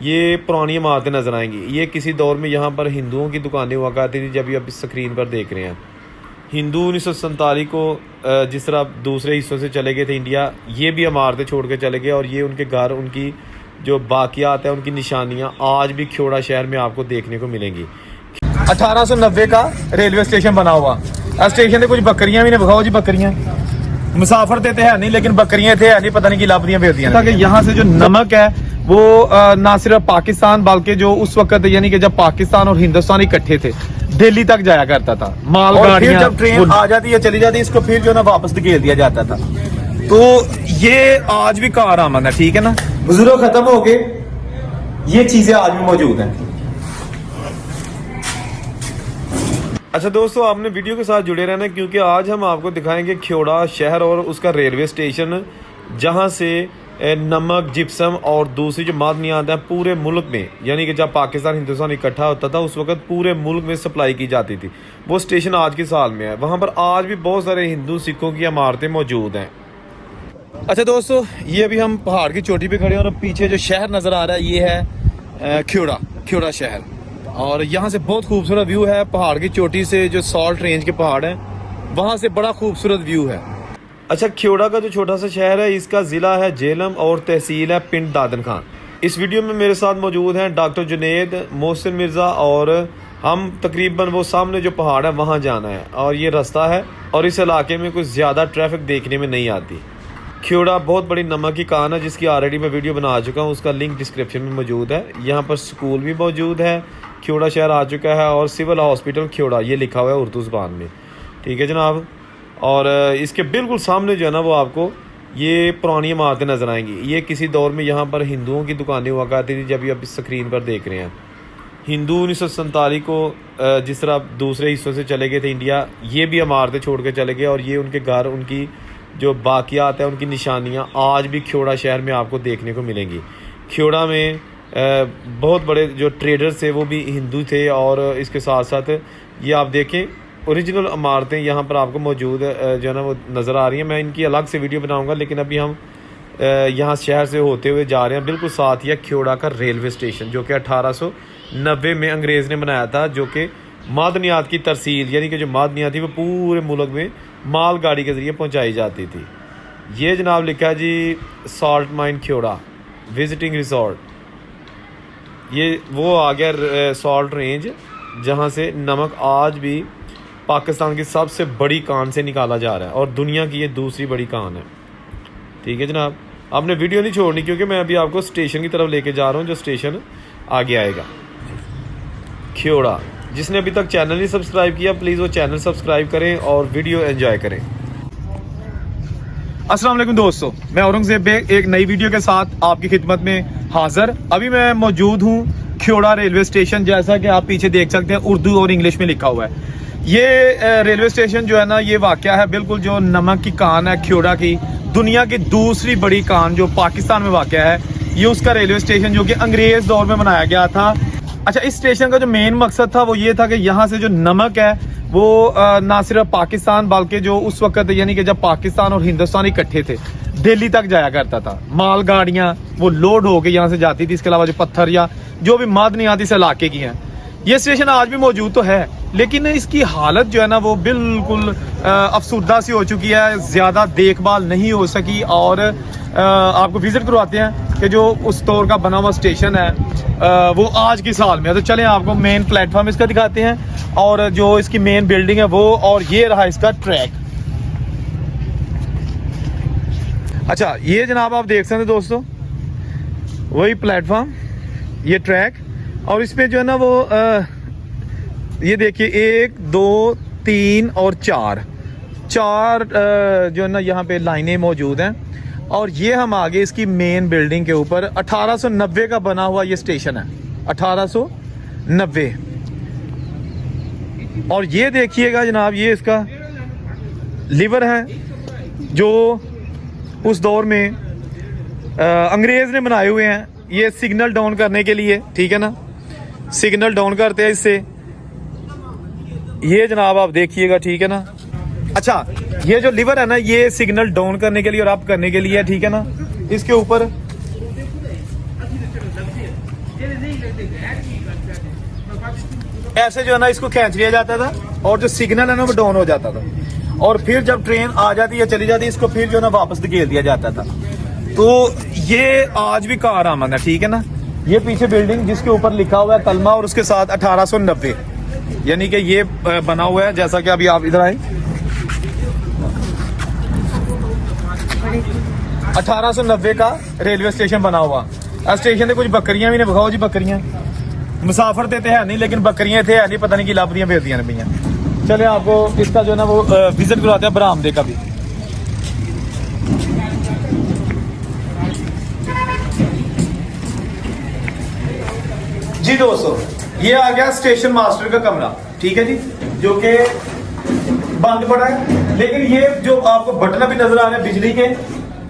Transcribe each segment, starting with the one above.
ये पुरानी इमारतें नज़र आएंगी। ये किसी दौर में यहाँ पर हिंदुओं की दुकानें हुआ करती थी, जब ये आप इस स्क्रीन पर देख रहे हैं। हिंदू 1947 को जिस तरह दूसरे हिस्सों से चले गए थे इंडिया, ये भी इमारतें छोड़ के चले गए और ये उनके घर, उनकी जो बाकियात है, उनकी निशानियाँ आज भी ख्योड़ा शहर में आपको देखने को मिलेंगी। 1890 का रेलवे स्टेशन बना हुआ। स्टेशन से कुछ बकरियां भी ने बखाओ जी, बकरियां मुसाफिर देते हैं नहीं, लेकिन बकरियां थे नहीं, पता नहीं की लाभरियां भेजती ताकि यहाँ से जो नमक है वो ना सिर्फ पाकिस्तान बल्कि जो उस वक्त यानी कि जब पाकिस्तान और हिंदुस्तान इकट्ठे थे, दिल्ली तक जाया करता था मालगाड़ियां। जब ट्रेन आ जाती है चली जाती है, इसको फिर जो ना वापस धकेल दिया जाता था। तो ये आज भी कारआमद है, ठीक है ना। बुजुर्ग खत्म हो गए, ये चीजें आज भी मौजूद हैं। अच्छा दोस्तों, आपने वीडियो के साथ जुड़े रहना, क्योंकि आज हम आपको दिखाएंगे ख्योड़ा शहर और उसका रेलवे स्टेशन, जहां से नमक, जिप्सम और दूसरी जो मादनियात हैं पूरे मुल्क में, यानी कि जब पाकिस्तान हिंदुस्तान इकट्ठा होता था उस वक्त पूरे मुल्क में सप्लाई की जाती थी। वो स्टेशन आज की साल में है। वहाँ पर आज भी बहुत सारे हिंदू सिखों की इमारतें मौजूद हैं। अच्छा दोस्तों, ये अभी हम पहाड़ की चोटी पे खड़े हैं और पीछे जो शहर नज़र आ रहा है ये है ख्योड़ा शहर। और यहाँ से बहुत खूबसूरत व्यू है। पहाड़ की चोटी से जो सॉल्ट रेंज के पहाड़ हैं वहाँ से बड़ा खूबसूरत व्यू है। अच्छा, ख्योड़ा का जो छोटा सा शहर है, इसका ज़िला है जेलम और तहसील है पिंड दादन खान। इस वीडियो में मेरे साथ मौजूद हैं डॉक्टर जुनेद, मोहसिन मिर्ज़ा, और हम तकरीबन वो सामने जो पहाड़ है वहाँ जाना है। और ये रास्ता है और इस इलाके में कुछ ज़्यादा ट्रैफिक देखने में नहीं आती। ख्योड़ा बहुत बड़ी नमक की कान है, जिसकी ऑलरेडी मैं वीडियो बना चुका हूँ, उसका लिंक डिस्क्रिप्शन में मौजूद है। यहाँ पर स्कूल भी मौजूद है, ख्योड़ा शहर आ चुका है, और सिविल हॉस्पिटल ख्योड़ा ये लिखा हुआ है उर्दू ज़बान में, ठीक है जनाब। और इसके बिल्कुल सामने जो है ना वो आपको ये पुरानी इमारतें नज़र आएंगी। ये किसी दौर में यहाँ पर हिंदुओं की दुकानें हुआ करती थी, जब ये आप इस स्क्रीन पर देख रहे हैं। हिंदू 1947 को जिस तरह दूसरे हिस्सों से चले गए थे इंडिया, ये भी इमारतें छोड़ के चले गए और ये उनके घर, उनकी जो बाकियात है, उनकी निशानियाँ आज भी ख्योड़ा शहर में आपको देखने को मिलेंगी। ख्योड़ा में बहुत बड़े जो ट्रेडर्स थे वो भी हिंदू थे, और इसके साथ साथ ये आप देखें ओरिजिनल इमारतें यहाँ पर आपको मौजूद जो है ना वो नज़र आ रही हैं। मैं इनकी अलग से वीडियो बनाऊंगा, लेकिन अभी हम यहाँ शहर से होते हुए जा रहे हैं। बिल्कुल साथ ही है ख्योड़ा का रेलवे स्टेशन, जो कि 1890 में अंग्रेज़ ने बनाया था, जो कि मादनियात की तरसील, यानी कि जो मादनियात थी वो पूरे मुल्क में माल गाड़ी के ज़रिए पहुँचाई जाती थी। ये जनाब लिखा है जी सॉल्ट माइन ख्योड़ा विजिटिंग रिसोर्ट। ये वो आ गया सॉल्ट रेंज, जहाँ से नमक आज भी पाकिस्तान की सबसे बड़ी कान से निकाला जा रहा है, और दुनिया की ये दूसरी बड़ी कान है, ठीक है जनाब। आपने वीडियो नहीं छोड़नी, क्योंकि मैं अभी आपको स्टेशन की तरफ लेके जा रहा हूँ, जो स्टेशन आगे आएगा ख्योड़ा। जिसने अभी तक चैनल नहीं सब्सक्राइब किया, प्लीज़ वो चैनल सब्सक्राइब करें और वीडियो एंजॉय करें। अस्सलाम वालेकुम दोस्तों, मैं औरंगजेब बेग एक नई वीडियो के साथ आपकी खिदमत में हाजिर। अभी मैं मौजूद हूँ ख्योड़ा रेलवे स्टेशन, जैसा कि आप पीछे देख सकते हैं, उर्दू और इंग्लिश में लिखा हुआ है। ये रेलवे स्टेशन जो है ना, ये वाक़या है बिल्कुल जो नमक की कान है ख्योड़ा की, दुनिया की दूसरी बड़ी कान जो पाकिस्तान में वाक़या है, ये उसका रेलवे स्टेशन जो कि अंग्रेज़ दौर में बनाया गया था। अच्छा, इस स्टेशन का जो मेन मकसद था वो ये था कि यहाँ से जो नमक है वो ना सिर्फ पाकिस्तान बल्कि जो उस वक्त यानी कि जब पाकिस्तान और हिंदुस्तान इकट्ठे थे, दिल्ली तक जाया करता था। मालगाड़ियाँ वो लोड होके यहाँ से जाती थी। इसके अलावा जो पत्थर या जो भी मादनियात इस इलाके की हैं, ये स्टेशन आज भी मौजूद तो है, लेकिन इसकी हालत जो है ना वो बिल्कुल अफसुर्दा सी हो चुकी है, ज़्यादा देखभाल नहीं हो सकी। और आपको विज़िट करवाते हैं कि जो उस दौर का बना हुआ स्टेशन है वो आज की साल में है। तो चलें आपको मेन प्लेटफॉर्म इसका दिखाते हैं, और जो इसकी मेन बिल्डिंग है वो, और ये रहा इसका ट्रैक। अच्छा, ये जनाब आप देख सकते हैं दोस्तों, वही प्लेटफॉर्म, ये ट्रैक, और इसमें जो है ना वो ये देखिए 1 2 3 और 4 जो है ना यहाँ पे लाइनें मौजूद हैं। और ये हम आगे इसकी मेन बिल्डिंग के ऊपर 1890 का बना हुआ ये स्टेशन है, 1890। और ये देखिएगा जनाब, ये इसका लीवर है जो उस दौर में अंग्रेज़ ने बनाए हुए हैं, ये सिग्नल डाउन करने के लिए, ठीक है ना, सिग्नल डाउन करते हैं इससे। ये जनाब आप देखिएगा, ठीक है ना। अच्छा, ये जो लीवर है ना, ये सिग्नल डाउन करने के लिए और अप करने के लिए, ठीक है ना। इसके ऊपर ऐसे जो है ना इसको खींच लिया जाता था और जो सिग्नल है ना वो डाउन हो जाता था, और फिर जब ट्रेन आ जाती है चली जाती है इसको फिर जो है ना वापस धकेल दिया जाता था। तो ये आज भी कारआमद है, ठीक है ना। ये पीछे बिल्डिंग जिसके ऊपर लिखा हुआ है कलमा और उसके साथ 1890, यानी कि ये बना हुआ है। जैसा कि अभी आप इधर आए, 1890 का रेलवे स्टेशन बना हुआ। स्टेशन से कुछ बकरियां भी ने दिखाओ जी, बकरियां मुसाफर देते हैं नहीं, लेकिन बकरियां थे है नहीं, पता नहीं कि लाभदियां बेचदियां ने भैया। चले आपको इसका जो है ना वो विजिट करवाते हैं बरामदे का भी। जी दोस्तों, ये आ गया स्टेशन मास्टर का कमरा, ठीक है जी, जो कि बंद पड़ा है, लेकिन ये जो आपको बटन अभी नजर आ रहे हैं बिजली के,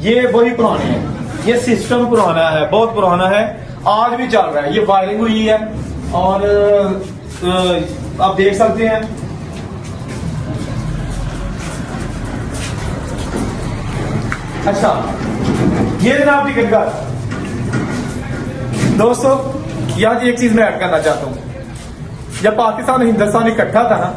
ये वही पुराने हैं। ये सिस्टम पुराना है, बहुत पुराना है, आज भी चल रहा है। ये वायरिंग हुई है और आप देख सकते हैं अच्छा। ये जनाब टिकट का दोस्तों, यहाँ एक चीज मैं ऐड करना चाहता हूँ। जब पाकिस्तान हिंदुस्तान इकट्ठा था ना,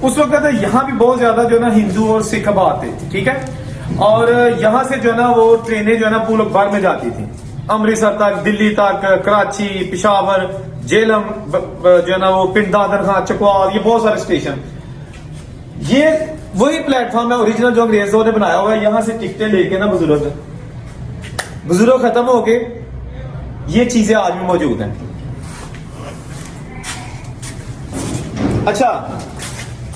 उस वक्त यहाँ भी बहुत ज्यादा जो है ना हिंदू और सिख आबाद थे, ठीक है। और यहाँ से जो है ना वो ट्रेनें जो है ना पूरे भर में जाती थी, अमृतसर तक, दिल्ली तक, कराची, पेशावर, जेलम, जो है ना वो पिंड दादर खां, चकवाल, ये बहुत सारे स्टेशन। ये वही प्लेटफॉर्म है ओरिजिनल जो अंग्रेजों ने बनाया हुआ है। यहाँ से टिकटें लेके ना बुजुर्ग खत्म हो गए, ये चीजें आज भी मौजूद हैं। अच्छा,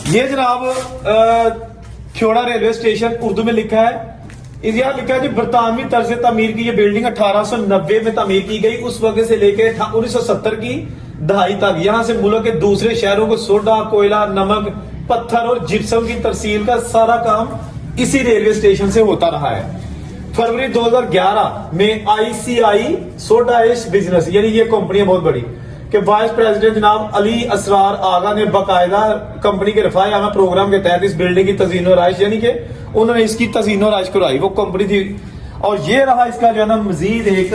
ये जनाब ख्योड़ा रेलवे स्टेशन उर्दू में लिखा है, यहाँ लिखा है जी बरतानवी तर्ज तामीर की ये बिल्डिंग 1890 में तामीर की गई। उस वक्त से लेकर 1970 की दहाई तक यहाँ से मुल्क के दूसरे शहरों को सोडा, कोयला, नमक, पत्थर और जिप्सम की तरसील का सारा काम इसी रेलवे स्टेशन से होता रहा है। फरवरी 2011 में ICI सोडा एश बिजनेस, यानी ये कंपनी है बहुत बड़ी, के वाइस प्रेसिडेंट जनाब अली असरार आगा ने बाकायदा कंपनी के रफाए आमा प्रोग्राम के तहत इस बिल्डिंग की तज़ीन और आइश, यानी कि उन्होंने इसकी तज़ीन और आइश कराई, वो कंपनी थी। और ये रहा इसका जो है ना मजीद एक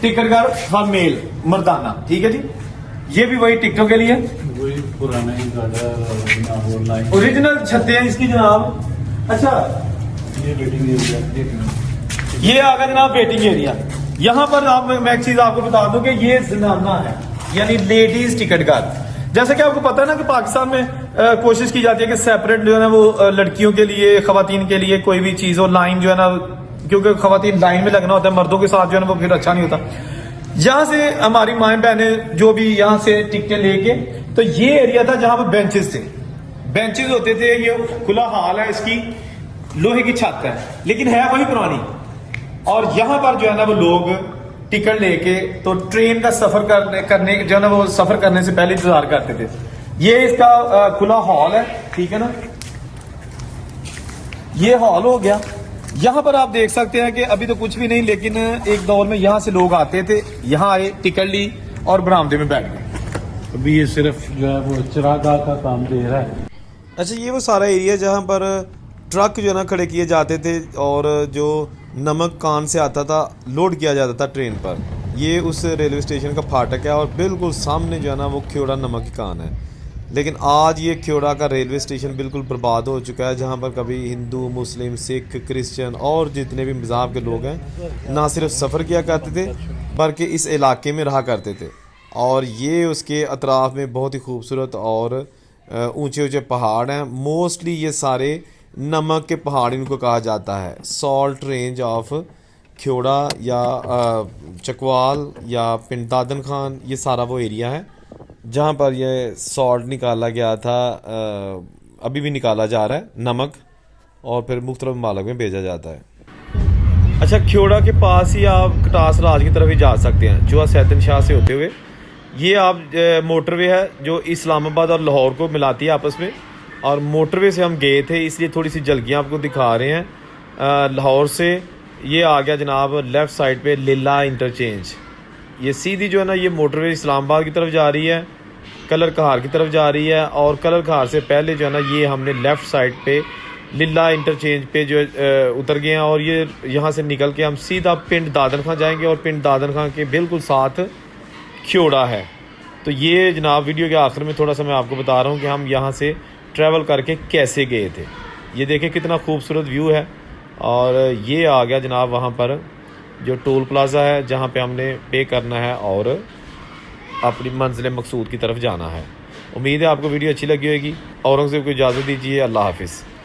टिकटघर फॉर मेल मर्दाना, ठीक है जी। ये भी वही टिकटों के लिए वही पुराने ओरिजिनल छत्ते हैं इसकी जनाब। अच्छा, ये वेटिंग एरिया, ये आ गया जनाब वेटिंग एरिया। यहाँ पर आप मैं एक चीज आपको बता दूं कि ये जनाना है, यानी लेडीज टिकट घर। जैसे कि आपको पता है ना कि पाकिस्तान में कोशिश की जाती है कि सेपरेट जो है ना वो लड़कियों के लिए, खवातीन के लिए कोई भी चीज हो, लाइन जो है ना, क्योंकि खवातीन लाइन में लगना होता है, मर्दों के साथ जो है ना वो फिर अच्छा नहीं होता। यहाँ से हमारी माएं बहनें जो भी यहाँ से टिकटें लेके, तो ये एरिया था जहां पर बेंचेस थे, बेंचेस होते थे। ये खुला हाल है, इसकी लोहे की छत है, लेकिन है वही पुरानी। और यहां पर जो है ना वो लोग टिकट लेके तो ट्रेन का सफर करने जो है ना वो सफर करने से पहले इंतजार करते थे। ये इसका खुला हॉल है, ठीक है ना, ये हॉल हो गया। यहां पर आप देख सकते हैं कि अभी तो कुछ भी नहीं, लेकिन एक दौर में यहां से लोग आते थे, यहां आए, टिकट ली और बरामदे में बैठ गए। अभी ये सिर्फ जो है वो चिरागाह का काम दे रहा है। अच्छा, ये वो सारा एरिया जहाँ पर ट्रक जो है ना खड़े किए जाते थे और जो नमक कान से आता था लोड किया जाता था ट्रेन पर। ये उस रेलवे स्टेशन का फाटक है और बिल्कुल सामने जो है ना वो ख्योड़ा नमक की कान है। लेकिन आज ये ख्योड़ा का रेलवे स्टेशन बिल्कुल बर्बाद हो चुका है, जहाँ पर कभी हिंदू, मुस्लिम, सिख, क्रिश्चियन और जितने भी मज़हब के लोग हैं ना सिर्फ सफ़र किया करते थे बल्कि इस इलाके में रहा करते थे। और ये उसके अतराफ़ में बहुत ही खूबसूरत और ऊंचे ऊंचे पहाड़ हैं। मोस्टली ये सारे नमक के पहाड़ इनको कहा जाता है। सॉल्ट रेंज ऑफ ख्योड़ा या चकवाल या पिंड दादन खान, ये सारा वो एरिया है जहाँ पर ये सॉल्ट निकाला गया था, अभी भी निकाला जा रहा है नमक, और फिर मुख्तलिफ ममालिक में भेजा जाता है। अच्छा, ख्योड़ा के पास ही आप कटास राज की तरफ ही जा सकते हैं, चूहा सैदन शाह से होते हुए। ये आप मोटरवे है जो इस्लामाबाद और लाहौर को मिलाती है आपस में, और मोटरवे से हम गए थे इसलिए थोड़ी सी झलकियाँ आपको दिखा रहे हैं। लाहौर से ये आ गया जनाब लेफ़्ट साइड पे लीला इंटरचेंज। ये सीधी जो है ना ये मोटरवे इस्लामाबाद की तरफ जा रही है, कलर कहार की तरफ जा रही है, और कलर कहार से पहले जो है ना ये हमने लेफ़्ट साइड पे लिल्ला इंटरचेंज पे जो उतर गए हैं और ये यहाँ से निकल के हम सीधा पिंड दादन खां जाएंगे और पिंड दादन खां के बिल्कुल साथ ख्योड़ा है। तो ये जनाब वीडियो के आखिर में थोड़ा सा मैं आपको बता रहा हूँ कि हम यहाँ से ट्रैवल करके कैसे गए थे। ये देखें कितना खूबसूरत व्यू है। और ये आ गया जनाब वहाँ पर जो टोल प्लाज़ा है जहाँ पे हमने पे करना है और अपनी मंजिल मकसूद की तरफ जाना है। उम्मीद है आपको वीडियो अच्छी लगी होगी। औरंगज़ेब को इजाज़त दीजिए। अल्लाह हाफिज़।